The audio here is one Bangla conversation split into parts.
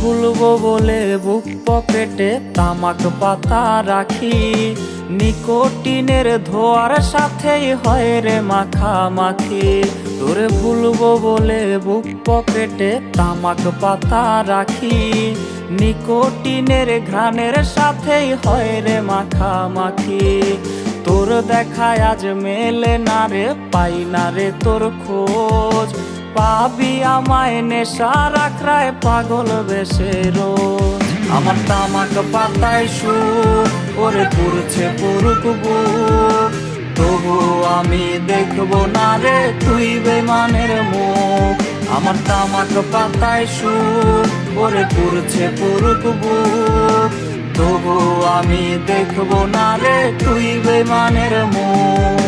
ভুলবো বলে বুক পকেটে তামাক পাতা রাখি, নিকোটিনের ধোয়ার সাথেই হয় রে মাখামাখি। তোরে ভুলবো বলে বুক পকেটে তামাক পাতা রাখি, নিকোটিনের ঘ্রাণের সাথেই হয় রে মাখামাখি। তোর দেখায় আজ মেলে না রে, পাই না রে তোর খোঁজ, পাবি আমায় নেশার আখড়ায় পাগল বেশে রোজ। আমার তামাক পাতায় সুর ওরে পুরছে পুরুক বুক, তবু আমি দেখবো না রে তুই বেমানের মুখ। আমার তামাক পাতায় সুর ওরে পুরছে পুরুক বুক, তবু আমি দেখবো না রে তুই বেমানের মুখ।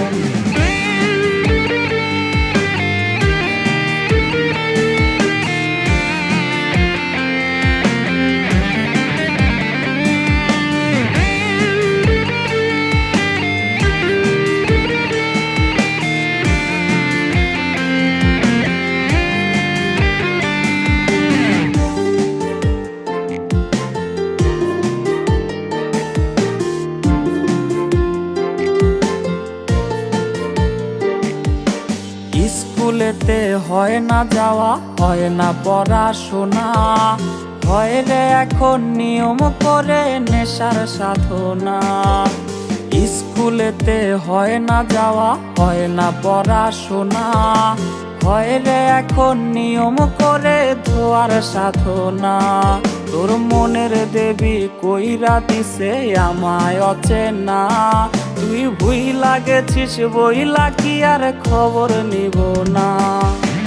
স্কুলেতে হয় না যাওয়া, হয় না পড়াশোনা, হয় রে এখন নিয়ম করে নেশার সাধনা। স্কুলেতে হয় না যাওয়া, হয় না পড়াশোনা, হয় রে এখন নিয়ম করে ধোয়ার সাধনা। তোর মনের দেবী কইরা দিছে আমায় অচেনা, তুই ভুইলা গেছিস বইলা কি আর খবর নিব না।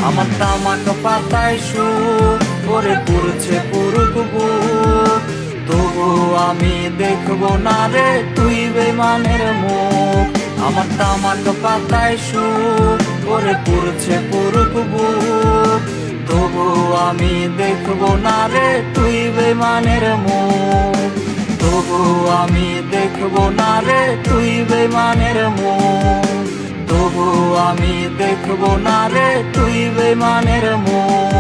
আমার তামাক পাতায় সুর ওরে পুরছে পুরুক বুক, তবু আমি দেখবো না রে তুই বেমানের মুখ। আমার তামাক পাতায় সুর ওরে পুরছে পুরুক বুক, তবু আমি দেখবো না রে তুই বেমানের মুখ। তবু আমি দেখবো না রে তুই বেমানের মুখ, তবু আমি দেখবো না রে তুই বেমানের মুখ।